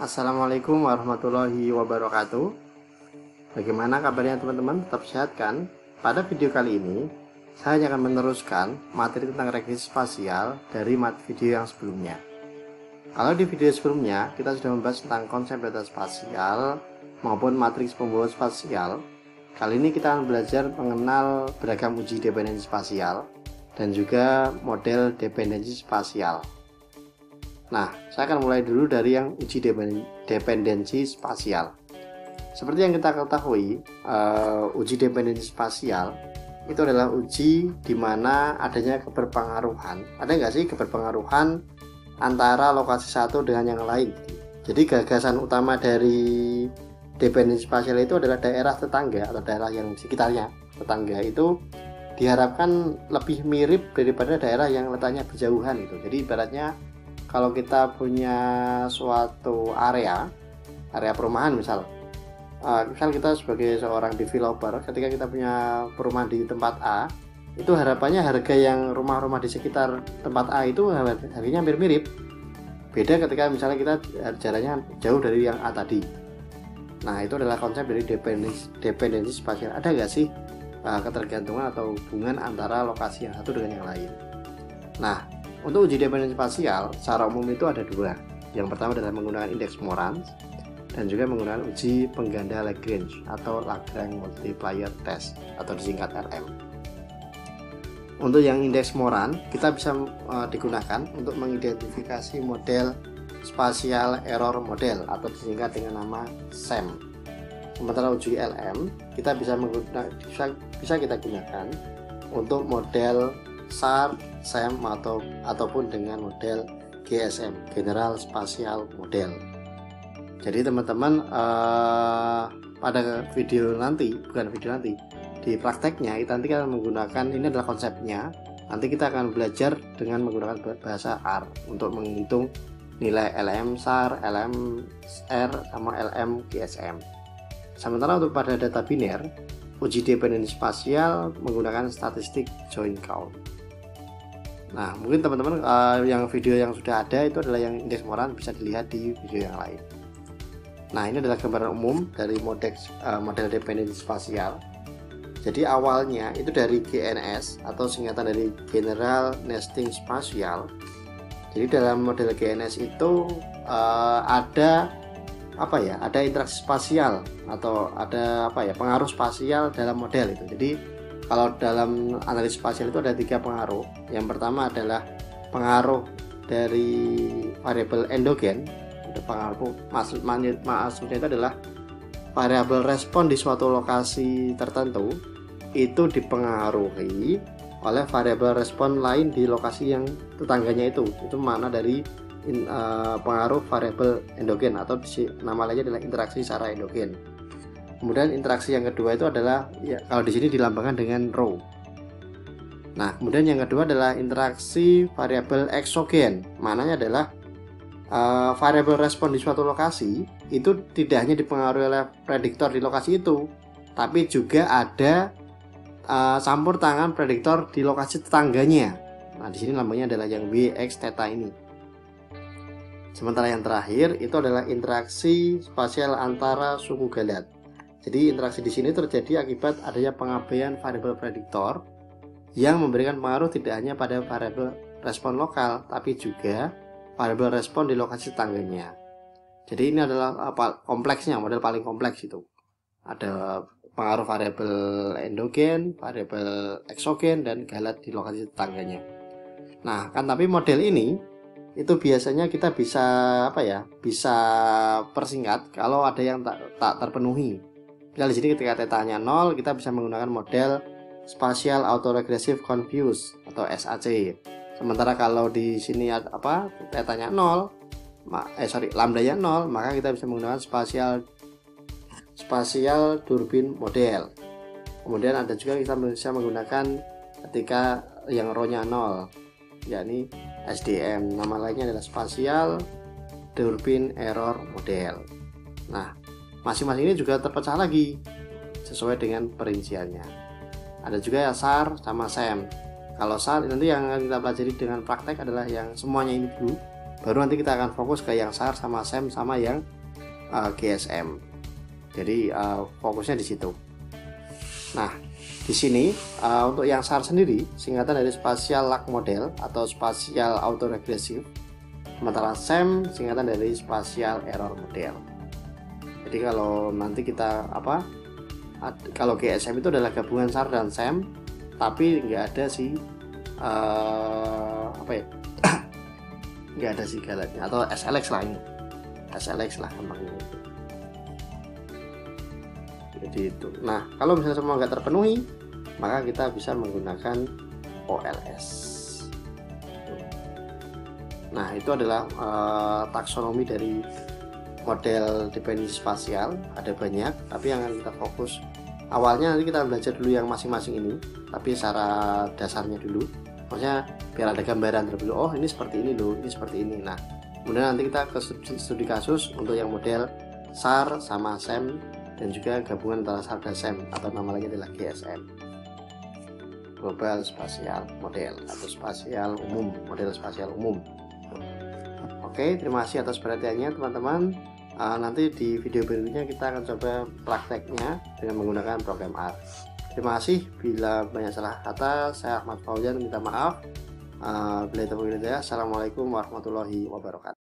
Assalamualaikum warahmatullahi wabarakatuh. Bagaimana kabarnya teman-teman? Tetap sehat kan? Pada video kali ini, saya hanya akan meneruskan materi tentang regresi spasial dari video yang sebelumnya. Kalau di video sebelumnya, kita sudah membahas tentang konsep data spasial maupun matriks pembawa spasial. Kali ini kita akan belajar mengenal beragam uji dependensi spasial dan juga model dependensi spasial. Nah, saya akan mulai dulu dari yang uji dependensi spasial. Seperti yang kita ketahui, uji dependensi spasial itu adalah uji di mana adanya keberpengaruhan. Ada nggak sih keberpengaruhan antara lokasi satu dengan yang lain? Jadi gagasan utama dari dependensi spasial itu adalah daerah tetangga atau daerah yang sekitarnya tetangga itu diharapkan lebih mirip daripada daerah yang letaknya berjauhan itu. Jadi ibaratnya kalau kita punya suatu area perumahan misal kita sebagai seorang developer, ketika kita punya perumahan di tempat A, itu harapannya harga yang rumah-rumah di sekitar tempat A itu harganya hampir mirip. Beda ketika misalnya kita jaraknya jauh dari yang A tadi. Nah, itu adalah konsep dari dependensi spasial. Ada nggak sih ketergantungan atau hubungan antara lokasi yang satu dengan yang lain? Nah, untuk uji dependensi spasial, secara umum itu ada dua. Yang pertama adalah menggunakan indeks Morans dan juga menggunakan uji pengganda Lagrange atau Lagrange Multiplier Test atau disingkat LM. Untuk yang indeks Moran, kita bisa digunakan untuk mengidentifikasi model spatial error model atau disingkat dengan nama SEM. Sementara uji LM kita bisa kita gunakan untuk model SAR, SEM ataupun dengan model GSM, General Spatial Model. Jadi teman-teman pada di prakteknya kita nanti akan menggunakan, ini adalah konsepnya. Nanti kita akan belajar dengan menggunakan bahasa R untuk menghitung nilai LM SAR, LM R sama LM GSM. Sementara untuk pada data biner, uji dependensi spasial menggunakan statistik join count. Nah, mungkin teman-teman yang video yang sudah ada itu adalah yang indeks Moran, bisa dilihat di video yang lain. Nah, ini adalah gambaran umum dari model dependensi spasial. Jadi awalnya itu dari GNS atau singkatan dari General Nesting Spatial. Jadi dalam model GNS itu ada interaksi spasial atau ada pengaruh spasial dalam model itu. Jadi kalau dalam analisis spasial itu ada 3 pengaruh. Yang pertama adalah pengaruh dari variabel endogen. Maksudnya itu adalah variabel respon di suatu lokasi tertentu itu dipengaruhi oleh variabel respon lain di lokasi yang tetangganya itu. Itu makna dari pengaruh variabel endogen atau nama lainnya adalah interaksi secara endogen. Kemudian interaksi yang kedua itu adalah kalau di sini dilambangkan dengan rho. Nah, kemudian yang kedua adalah interaksi variabel eksogen. Maknanya adalah variabel respon di suatu lokasi itu tidak hanya dipengaruhi oleh prediktor di lokasi itu, tapi juga ada campur tangan prediktor di lokasi tetangganya. Nah, di sini lambangnya adalah yang W, X, theta ini. Sementara yang terakhir itu adalah interaksi spasial antara suku galat. Jadi interaksi di sini terjadi akibat adanya pengabaian variabel prediktor yang memberikan pengaruh tidak hanya pada variabel respon lokal, tapi juga variabel respon di lokasi tetangganya. Jadi ini adalah kompleksnya, model paling kompleks itu. Ada pengaruh variabel endogen, variabel eksogen, dan galat di lokasi tetangganya. Nah, tapi model ini itu biasanya kita bisa persingkat kalau ada yang tak terpenuhi. Misal di sini ketika tetanya 0, kita bisa menggunakan model Spatial Autoregressive Confuse atau SAC. Sementara kalau di sini tetanya 0, lambdanya 0, maka kita bisa menggunakan Spatial Durbin Model. Kemudian ada juga kita bisa menggunakan ketika yang rho-nya 0, yakni SDM. Nama lainnya adalah Spatial Durbin Error Model. Nah, masing-masing ini juga terpecah lagi sesuai dengan perinciannya. Ada juga SAR sama SEM. Kalau SAR nanti yang kita pelajari dengan praktek adalah yang semuanya ini dulu. baru nanti kita akan fokus ke yang SAR sama SEM sama yang GSM. Jadi fokusnya di situ. Nah, di sini untuk yang SAR sendiri singkatan dari Spatial Lag Model atau Spatial Autoregressive, sementara SEM singkatan dari Spatial Error Model. Jadi kalau nanti kita kalau GSM itu adalah gabungan SAR dan SEM, tapi nggak ada si nggak ada segalanya, atau SLX lah, ini SLX lah gampangnya. Jadi itu. Nah, kalau misalnya semua nggak terpenuhi, maka kita bisa menggunakan OLS. Nah, itu adalah taksonomi dari model definisi spasial. Ada banyak, tapi yang akan kita fokus awalnya nanti kita belajar dulu yang masing-masing ini, tapi secara dasarnya dulu. Maksudnya biar ada gambaran terlebih dahulu, oh ini seperti ini loh, ini seperti ini. Nah, kemudian nanti kita ke studi kasus untuk yang model SAR sama SEM, dan juga gabungan antara SAR dan SEM, atau nama lagi adalah GSM, Global Spatial Model atau spasial umum, model spasial umum. Oke, terima kasih atas perhatiannya teman-teman. Nanti di video berikutnya kita akan coba prakteknya dengan menggunakan program R. Terima kasih. Bila banyak salah kata, saya Ahmad Fauzan minta maaf. Assalamualaikum warahmatullahi wabarakatuh.